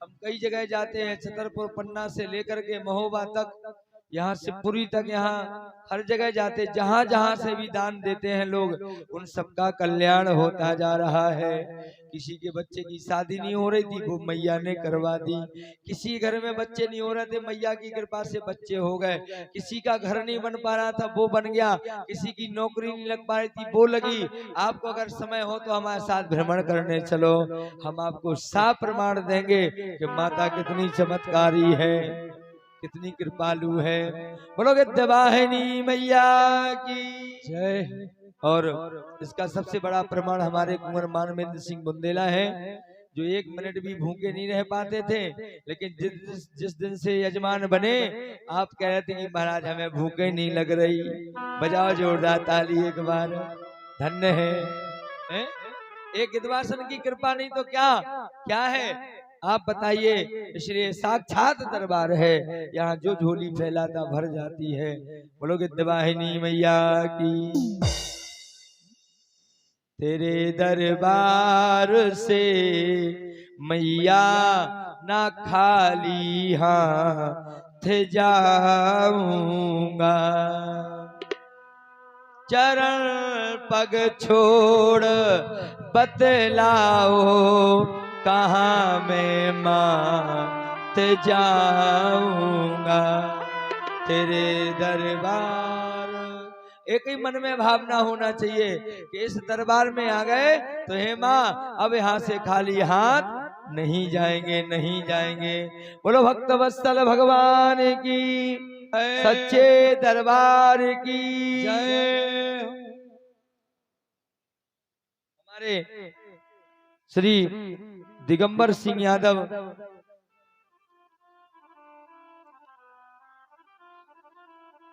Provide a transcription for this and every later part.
हम कई जगह जाते हैं, छतरपुर पन्ना से लेकर के महोबा तक, यहाँ से पुरी तक, यहाँ हर जगह जाते, जहाँ जहाँ से भी दान देते हैं लोग, उन सबका कल्याण होता जा रहा है। किसी के बच्चे की शादी नहीं हो रही थी, वो मैया ने करवा दी। किसी घर में बच्चे नहीं हो रहे थे, मैया की कृपा से बच्चे हो गए। किसी का घर नहीं बन पा रहा था, वो बन गया। किसी की नौकरी नहीं लग पा रही थी, वो लगी। आपको अगर समय हो तो हमारे साथ भ्रमण करने चलो, हम आपको साफ प्रमाण देंगे कि माता कितनी चमत्कारी है, कितनी कृपालु है। बोलो गिद्धवाहिनी मैया की जय। और इसका सबसे बड़ा प्रमाण हमारे कुंवर मानवेंद्र सिंह बुंदेला है, जो 1 मिनट भी भूखे नहीं रह पाते थे, लेकिन जिस दिन से यजमान बने, आप कह रहे थे कि महाराज हमें भूखे नहीं लग रही। बजाओ जोरदार ताली एक बार। धन्य है? एक गिद्धवासन की कृपा नहीं तो क्या क्या है, आप बताइए। इसलिए साक्षात दरबार है, यहाँ जो झोली फैलाता भर जाती है। बोलो गिद्धवाहिनी मैया की। तेरे दरबार से मैया ना खाली हाथ जाऊंगा, चरण पग छोड़ बतलाओ कहाँ मैं मात जाऊंगा। तेरे दरबार, एक ही मन में भावना होना चाहिए कि इस दरबार में आ गए तो हे माँ अब यहाँ से खाली हाथ नहीं जाएंगे, नहीं जाएंगे। बोलो भक्त वत्सल भगवान की, सच्चे दरबार की जय। हमारे श्री दिगंबर सिंह यादव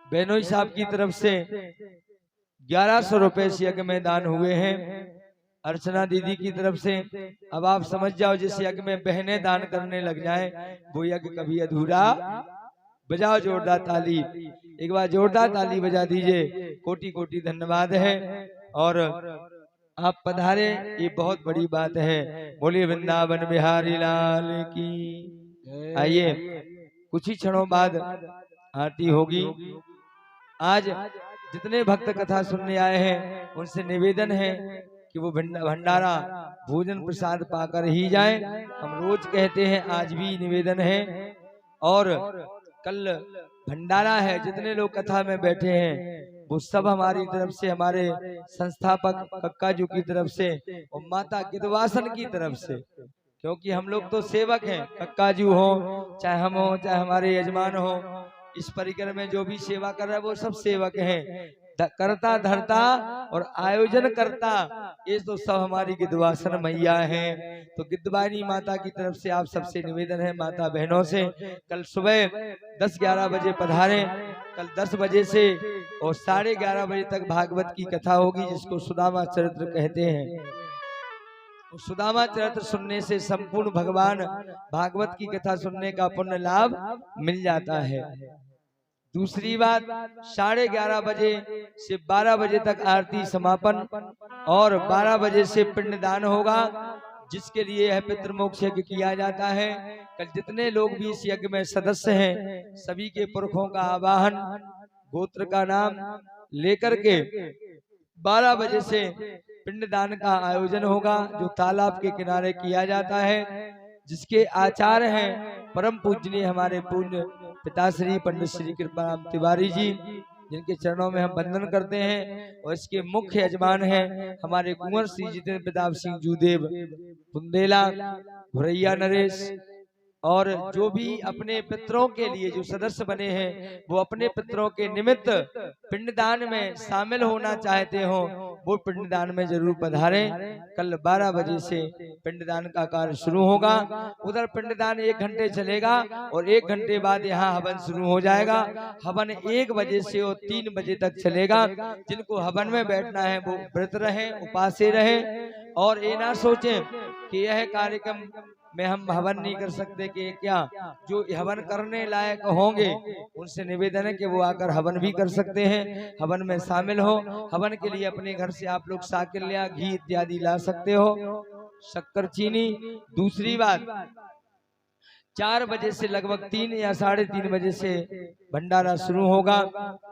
बेनोई साहब की तरफ से 1100 रुपए से यज्ञ में दान हुए हैं। अर्चना दीदी की तरफ से, अब आप समझ जाओ जिस यज्ञ में बहनें दान करने लग जाएं, वो यज्ञ कभी अधूरा। बजाओ जोरदार ताली, एक बार जोरदार ताली बजा दीजिए। कोटि कोटि धन्यवाद है। और आप पधारे, ये बहुत बड़ी बात है। बोलिए वृंदावन बिहारी लाल की। आइए कुछ ही क्षणों बाद आरती होगी। आज जितने भक्त कथा सुनने आए हैं उनसे निवेदन है कि वो भंडारा भोजन प्रसाद पाकर ही जाएं। हम रोज कहते हैं, आज भी निवेदन है। और कल भंडारा है, जितने लोग कथा में बैठे हैं वो सब हमारी तरफ से, हमारे संस्थापक कक्का जी की तरफ से और माता गिद्धवासन की तरफ से, क्योंकि हम लोग तो सेवक हैं। कक्का जी हो, चाहे हम हो, चाहे हमारे यजमान हो, इस परिकर में जो भी सेवा कर रहा है वो सब सेवक हैं। करता धरता और आयोजन करता, ये तो सब हमारी गिद्धवासन मैया हैं। तो गिद्धवानी माता की तरफ से आप सबसे निवेदन है, माता बहनों से, कल सुबह 10-11 बजे पधारें। कल 10 बजे से और 11:30 बजे तक भागवत की कथा होगी, जिसको सुदामा चरित्र कहते हैं। सुदामा चरित्र सुनने से संपूर्ण भगवान भागवत की कथा सुनने का पुण्य लाभ मिल जाता है। दूसरी बात, 11:30 बजे से 12 बजे तक आरती समापन और 12 बजे से पिंडदान होगा, जिसके लिए यह पितृमोक्ष यज्ञ किया जाता है। कल जितने लोग भी इस यज्ञ में सदस्य हैं, सभी के पुरखों का आवाहन, गोत्र का नाम लेकर के 12 बजे से पिंडदान का आयोजन होगा, जो तालाब के किनारे किया जाता है, जिसके आचार्य हैं परम पूजनीय हमारे पूज्य पिताश्री पंडित श्री कृपाराम तिवारी जी, जिनके चरणों में हम वंदन करते हैं। और इसके मुख्य यजमान हैं हमारे कुंवर श्री जितेंद्र प्रताप सिंह जूदेव बुंदेला, भुरैया नरेश। और जो भी अपने पितरों के लिए जो सदस्य बने हैं, वो अपने पितरों के निमित्त पिंडदान में शामिल होना चाहते हो, वो पिंडदान में जरूर पधारें। कल 12 बजे से पिंडदान का कार्य शुरू होगा। उधर पिंडदान 1 घंटे चलेगा और 1 घंटे बाद यहाँ हवन शुरू हो जाएगा। हवन 1 बजे से और 3 बजे तक चलेगा। जिनको हवन में बैठना है वो व्रत रहे, उपासे रहे, और ये ना सोचें कि यह कार्यक्रम में हम हवन नहीं कर सकते कि क्या। जो हवन करने लायक होंगे उनसे निवेदन है कि वो आकर हवन भी कर सकते हैं, हवन में शामिल हो। हवन के लिए अपने घर से आप लोग साकिल्या, घी इत्यादि ला सकते हो, शक्कर, चीनी। दूसरी बात, 4 बजे से लगभग 3 या 3:30 बजे से भंडारा शुरू होगा,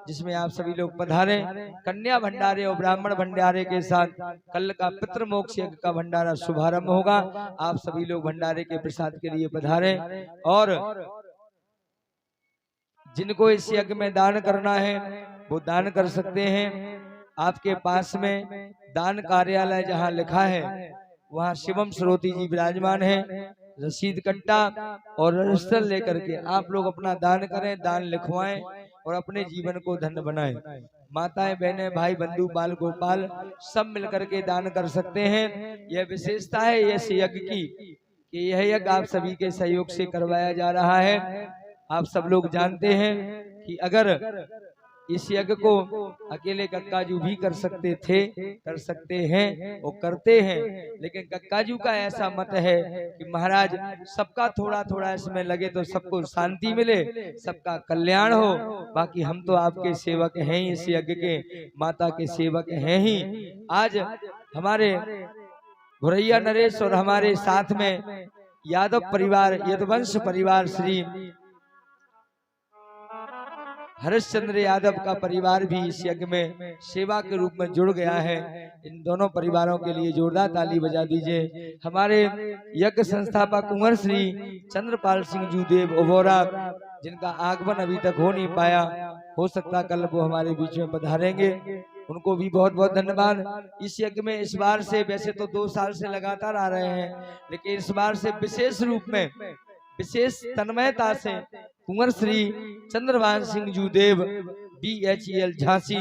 जिसमें आप सभी लोग पधारें। कन्या भंडारे और ब्राह्मण भंडारे के साथ कल का पितृ मोक्ष यज्ञ का भंडारा शुभारंभ होगा। आप सभी लोग भंडारे के प्रसाद के लिए पधारें और जिनको इस यज्ञ में दान करना है वो दान कर सकते हैं। आपके पास में दान कार्यालय जहां लिखा है वहां शिवम श्रोती जी विराजमान है। रसीद कट्टा और रजिस्टर लेकर के आप लोग अपना दान करें, दान लिखवाएं और अपने जीवन को धन्य बनाएं। माताएं, बहनें, भाई, बंधु, बाल गोपाल सब मिलकर के दान कर सकते हैं। यह विशेषता है इस यज्ञ की कि यह यज्ञ आप सभी के सहयोग से करवाया जा रहा है। आप सब लोग जानते हैं कि अगर इस यज्ञ को अकेले कक्काजू भी कर सकते थे, कर सकते हैं, वो करते हैं, लेकिन कक्काजू का ऐसा मत है कि महाराज सबका थोड़ा थोड़ा इसमें लगे तो सबको शांति मिले, सबका कल्याण हो। बाकी हम तो आपके सेवक हैं ही, इस यज्ञ के माता के सेवक हैं ही। आज हमारे घुरैया नरेश और हमारे साथ में यादव परिवार, यदुवंश परिवार, श्री हरिश्चंद्र यादव का परिवार भी इस यज्ञ में सेवा के रूप में जुड़ गया है। इन दोनों परिवारों के लिए जोरदार ताली बजा दीजिए। हमारे यज्ञ संस्थापक कुंवर श्री चंद्रपाल सिंह जूदेव ओबोरा, जिनका आगमन अभी तक हो नहीं पाया, हो सकता कल वो हमारे बीच में पधारेंगे, उनको भी बहुत बहुत धन्यवाद। इस यज्ञ में इस बार से, वैसे तो 2 साल से लगातार आ रहे हैं, लेकिन इस बार से विशेष रूप में, विशेष तन्मयता से कुंवर श्री चंद्रभान सिंह जूदेव BHEL झांसी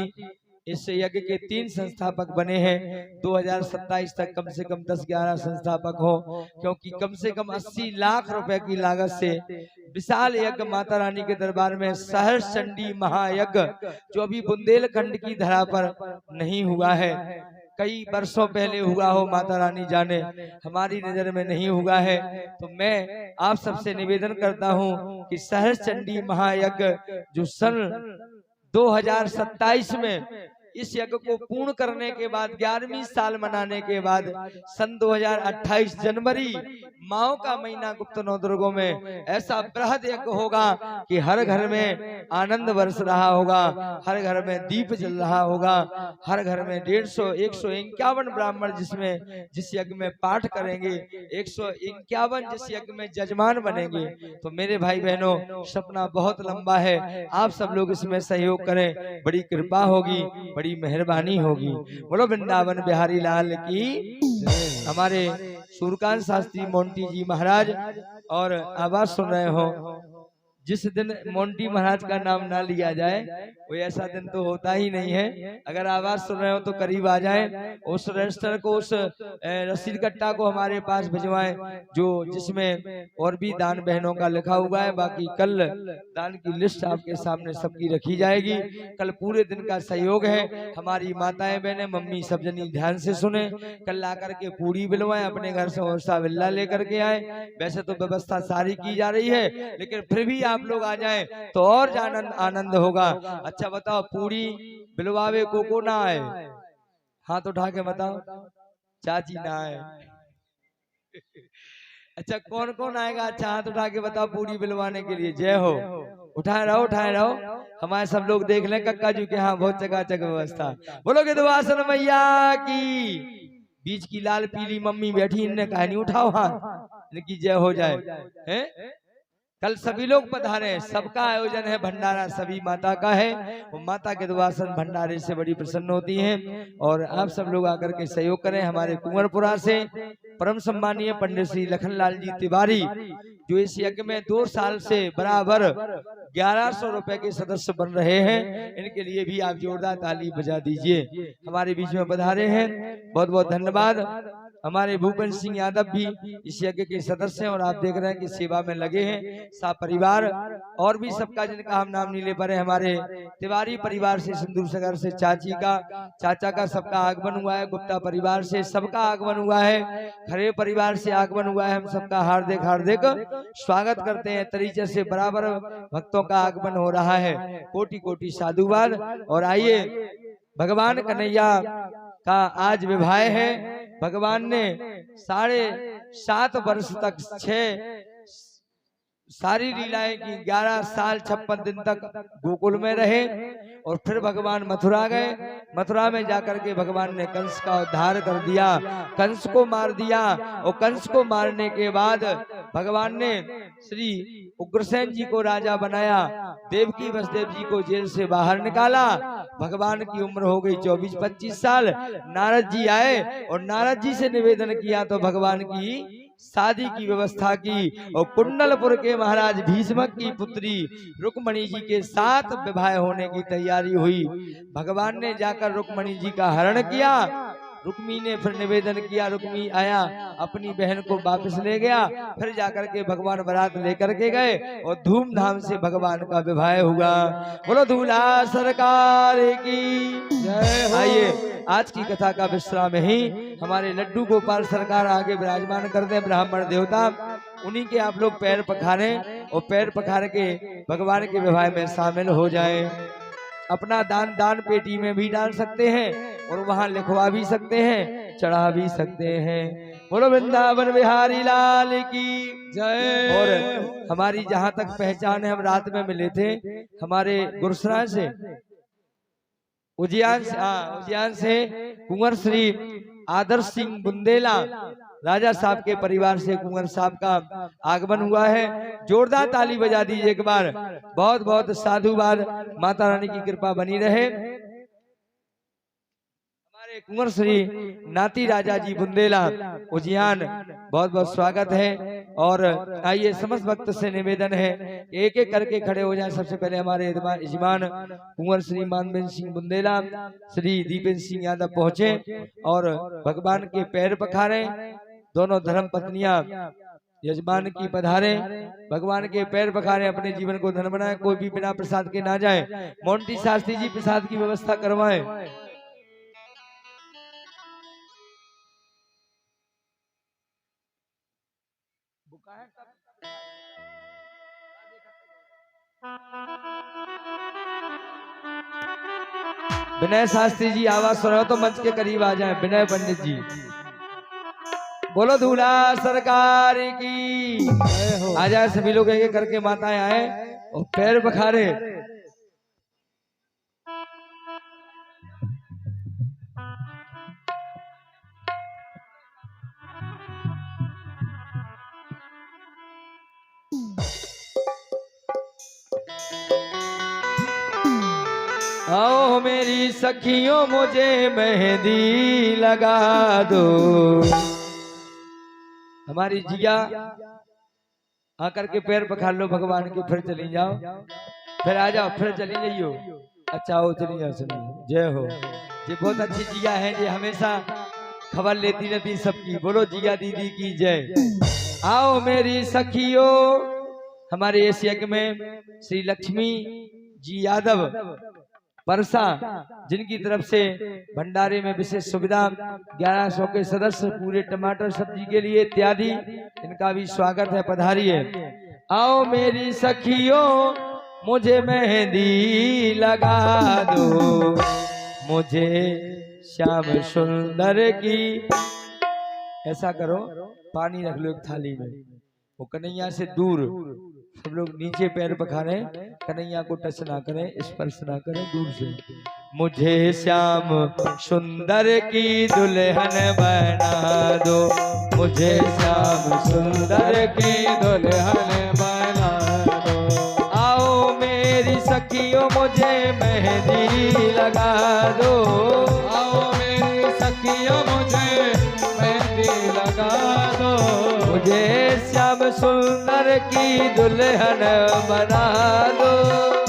इस यज्ञ के 3 संस्थापक बने हैं। 2027 तक कम से कम 10-11 संस्थापक हो, क्योंकि कम से कम 80 लाख रुपए की लागत से विशाल यज्ञ माता रानी के दरबार में सहर्ष चंडी महायज्ञ, जो अभी बुंदेलखंड की धरा पर नहीं हुआ है, कई वर्षों पहले हुआ हो माता रानी जाने, हमारी नजर में नहीं हुआ है। तो मैं आप सबसे निवेदन करता हूं कि सहर्ष चंडी महायज्ञ जो सन 2027 में इस यज्ञ को पूर्ण करने के बाद 11वीं साल मनाने के बाद सन 2028 जनवरी माओ का महीना गुप्त नवदुर्गों में ऐसा बृहद यज्ञ होगा कि हर घर में आनंद बरस रहा होगा, हर घर में दीप जल रहा होगा, हर घर में 151 ब्राह्मण जिसमें जिस यज्ञ में पाठ करेंगे, 151 जिस यज्ञ में जजमान बनेंगे। तो मेरे भाई बहनों, सपना बहुत लंबा है, आप सब लोग इसमें सहयोग करें, बड़ी कृपा होगी, बड़ी मेहरबानी होगी। बोलो वृंदावन बिहारी लाल की। हमारे सूर्यकांत शास्त्री मोंटी जी महाराज, और आवाज सुन रहे हो, जिस दिन मोंटी महाराज का नाम ना लिया जाए वो ऐसा दिन तो होता ही नहीं है। अगर आवाज सुन रहे हो तो करीब आ जाए, उस रजिस्टर को, उस रसीद कट्टा को हमारे पास भिजवाएं, जो जिसमें और भी दान बहनों का लिखा हुआ है। बाकी कल दान की लिस्ट आपके सामने सबकी रखी जाएगी। कल पूरे दिन का सहयोग है। हमारी माताएं बहनें, मम्मी सब जनी ध्यान से सुने, कल ला करके पूरी बिलवाएं, अपने घर से ओरसा बिल्ला लेकर के आए। वैसे तो व्यवस्था सारी की जा रही है, लेकिन फिर भी आप लोग आ जाएं तो और आनंद होगा। अच्छा बताओ, पूरी बिलवावे को ना आए? हाथ उठा के बताओ। चाची ना आए? अच्छा, कौन कौन आएगा? अच्छा हाथ उठा के बताओ पूरी बिलवाने के लिए। जय हो। उठाए रहो, उठाए रहो, हमारे सब लोग देख लें कक्का जी के। हाँ, बहुत चकाचक व्यवस्था। बोलो गिद्धवासन मैया की। बीच की लाल पीली मम्मी बैठी, इनने कहा नहीं उठाओ हाथ, इनकी जय हो जाए। हैं? कल सभी लोग पधारे, सबका आयोजन है, भंडारा सभी माता का है। वो माता के दुआसन भंडारे से बड़ी प्रसन्न होती हैं, और आप सब लोग आकर के सहयोग करें। हमारे कुंवरपुरा से परम सम्मानीय पंडित श्री लखनलाल जी तिवारी, जो इस यज्ञ में 2 साल से बराबर 1100 रुपए के सदस्य बन रहे हैं, इनके लिए भी आप जोरदार ताली बजा दीजिए। हमारे बीच में पधारे हैं, बहुत बहुत धन्यवाद। हमारे भूपेंद्र सिंह यादव भी इस यज्ञ के सदस्य हैं, और आप देख रहे हैं कि सेवा में लगे हैं। सा परिवार और भी सबका, जिनका हम नाम नहीं ले पा रहे, हमारे तिवारी परिवार से, सिंदूर सागर से चाची का, चाचा का सबका आगमन हुआ है। गुप्ता परिवार से सबका आगमन हुआ है। खरे परिवार से आगमन हुआ है। हम सबका हार्दिक हार्दिक स्वागत करते हैं। तरीके से बराबर भक्तों का आगमन हो रहा है। कोटि कोटि साधुवाद। और आइए, भगवान कन्हैया का आज विवाह है। भगवान ने 7.5 वर्ष तक 6 सारी लीलाएं की। 11 साल 56 दिन तक गोकुल में रहे और फिर भगवान मथुरा गए। मथुरा में जाकर के भगवान ने कंस का उद्धार कर दिया, कंस को मार दिया। और कंस को मारने के बाद भगवान ने श्री उग्रसेन जी को राजा बनाया, देवकी वसुदेव जी को जेल से बाहर निकाला। भगवान की उम्र हो गई 24-25 साल। नारद जी आए और नारद जी से निवेदन किया तो भगवान की शादी की व्यवस्था की। और कुंडलपुर के महाराज भीष्मक की पुत्री रुक्मणी जी के साथ विवाह होने की तैयारी हुई। भगवान ने जाकर रुक्मणी जी का हरण किया। रुक्मी ने फिर निवेदन किया, रुक्मी आया, अपनी बहन को वापस ले गया। फिर जाकर के भगवान बारात लेकर के गए और धूमधाम से भगवान का विवाह हुआ। बोलो दूल्हा सरकार की जय। आइए आज की कथा का विश्राम ही हमारे लड्डू गोपाल सरकार आगे विराजमान करते हैं, ब्राह्मण देवता। उन्हीं के आप लोग पैर पखारें और पैर पखार के भगवान के विवाह में शामिल हो जाएं। अपना दान पेटी में भी डाल सकते हैं और वहां लिखवा भी सकते हैं, चढ़ा भी सकते हैं। बोलो वृंदावन बिहारी लाल की जय। और हमारी जहां तक पहचान है, हम रात में मिले थे हमारे गुरसराय से, उज्जैन से कुंवर श्री आदर्श सिंह बुंदेला राजा साहब के परिवार से कुंवर साहब का आगमन हुआ है। जोरदार ताली बजा दीजिए एक बार। बहुत बहुत साधुवाद, माता रानी की कृपा बनी रहे। हमारे कुंवर श्री नाती राजा जी बुंदेला उज्जैन, बहुत बहुत स्वागत है। और आइए समस्त भक्त से निवेदन है एक एक करके खड़े हो जाए। सबसे पहले हमारे यजमान कुंवर श्री मानवेंद्र सिंह बुंदेला, श्री दीपेंद्र सिंह यादव पहुंचे और भगवान के पैर पखारे। दोनों धर्म पत्नियां यजमान की पधारे, भगवान के पैर पखारे, अपने जीवन को धन बनाए। कोई भी बिना प्रसाद के ना जाए। मोंटी शास्त्री जी प्रसाद की व्यवस्था करवाएं। विनय शास्त्री जी आवाज सुन रहे तो मंच के करीब आ जाएं। विनय पंडित जी, बोलो दूल्हा सरकार की आ जाए। सभी लोग एक एक करके माताएं आए और पैर पखारे। आओ मेरी सखियों मुझे मेहंदी लगा दो। हमारी जिया आकर के पैर पखार लो भगवान के, फिर चली जाओ, फिर आ जाओ, फिर चली जाइयो। अच्छा हो, चली जाओ। सुनिए, जय हो। ये बहुत अच्छी जिया है, ये हमेशा खबर लेती रहती सबकी। बोलो जिया दीदी की जय। आओ मेरी सखियों, हमारे इस यज्ञ में श्री लक्ष्मी जी यादव परसा, जिनकी तरफ से भंडारे में विशेष सुविधा, 1100 के सदस्य, पूरे टमाटर सब्जी के लिए इत्यादि, इनका भी स्वागत है, पधारिए। आओ मेरी सखियों मुझे मेहंदी लगा दो, मुझे श्याम सुंदर की। ऐसा करो, पानी रख लो एक थाली में, वो कन्हैया से दूर, सब लोग नीचे पैर पखारे, कन्हैया को टच ना करें, स्पर्श ना करें, दूर से। मुझे श्याम सुंदर की दुल्हन बना दो, मुझे श्याम सुंदर की दुल्हन बना दो। आओ मेरी सखियों मुझे मेहंदी लगा दो, आओ मेरी सखियों मुझे मेहंदी लगा दो। मुझे श्याम सुंदर की दुल्हन बना दो,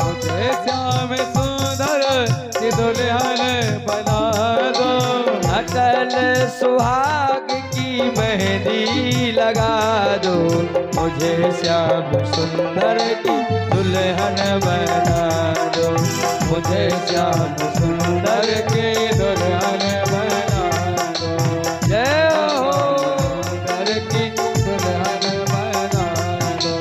मुझे श्याम सुंदर की दुल्हन बना दो। अटल सुहाग की मेहंदी लगा दो, मुझे श्याम सुंदर की दुल्हन बना दो, मुझे श्याम सुंदर की दुल्हन बना दो। जय हो सुंदर की दुल्हन बना दो।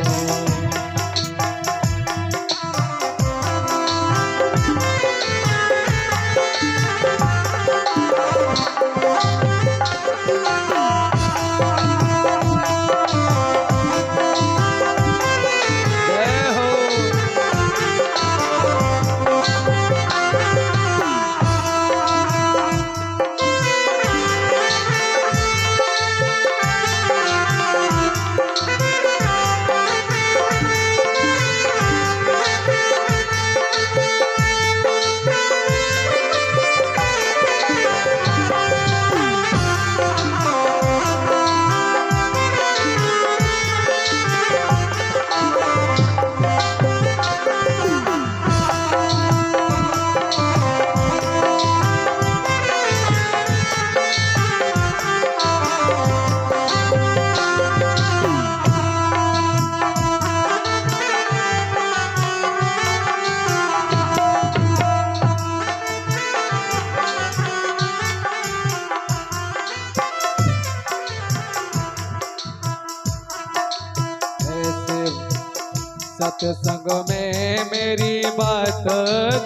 सत्संग में मेरी बात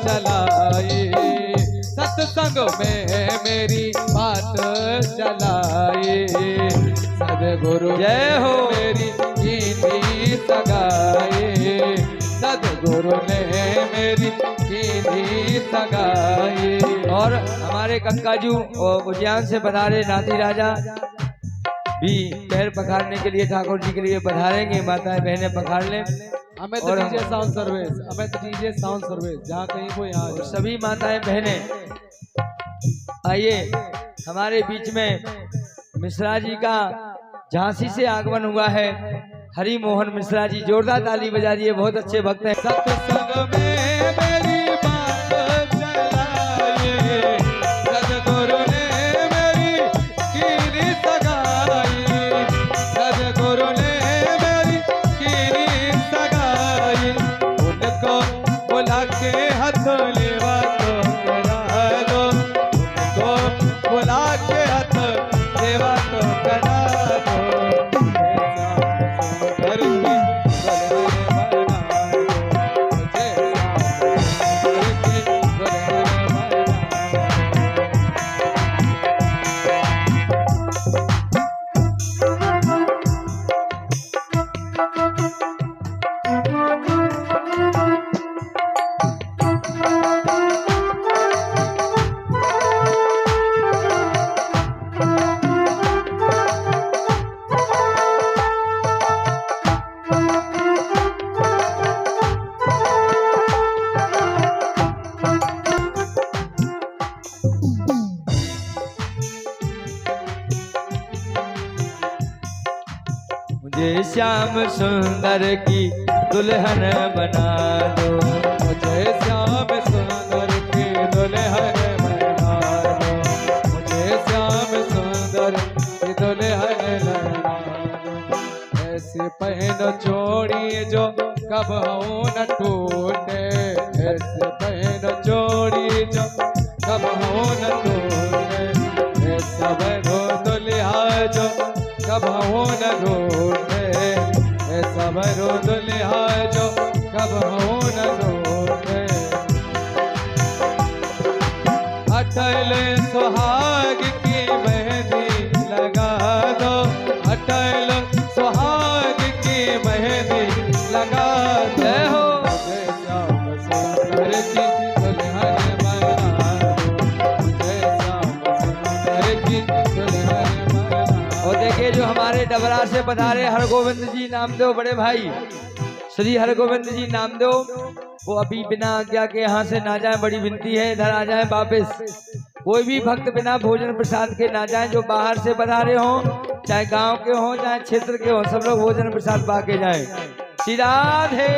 चलाई, सत्संग में मेरी बात चलाई, सदगुरु जय हो मेरी कीनी सगाई, सदगुरु ने मेरी कीनी सगाई। और हमारे कक्काजू उद्यान से पधारे नाती राजा भी पैर पखारने के लिए ठाकुर जी के लिए पधारेंगे। माताएं बहनें पखार लें। हमें तो डीजे साउंड सर्विस, हमें तो डीजे साउंड सर्विस, जहाँ कहीं को यहाँ सभी माताएं बहनें आइए। हमारे बीच में मिश्रा जी का झांसी से आगमन हुआ है, हरि मोहन मिश्रा जी, जोरदार ताली बजा दिए, बहुत अच्छे भक्त हैं। सत्संग में मेरी बात चलाई, सदगुरु ने मेरी कीनी सगाई, सदगुरु ने मेरी कीनी सगाई, उनको बुला के हाथ लेवा तो करा दो, उनको बुला के हाथ लेवा तो करा दो, मुझे श्याम सुंदर की दुल्हन बना दो, मुझे श्याम सुंदर की दुल्हन बना दो, मुझे श्याम सुंदर की दुल्हन बना दो, ऐसे पहनो चोड़ी जो कब न टूटे, ऐसे पहनो चोड़ी जो कब न टूटे, ऐसा बनो दुल्हा जो कब न रूठे, ऐसा बनो दुल्हा जो कब न रूठे, अटल सुहाग की मेहंदी लगा दो, अटल सुहाग की मेहंदी लगा दो, मुझे श्याम सुंदर की दुल्हन बना दो, मुझे श्याम सुंदर की दुल्हन बना दो। और देखिए जो हमारे डबरा से पधारे हरगोविंद जी नामदेव बड़े भाई श्री हरगोविंद जी नामदेव, वो अभी बिना आज्ञा के यहाँ से ना जाए, बड़ी विनती है इधर आ जाए वापस। कोई भी भक्त बिना भोजन प्रसाद के ना जाए, जो बाहर से पधारे हों, चाहे गांव के हों चाहे क्षेत्र के हों, सब लोग भोजन प्रसाद पा के जाए। श्री राधे।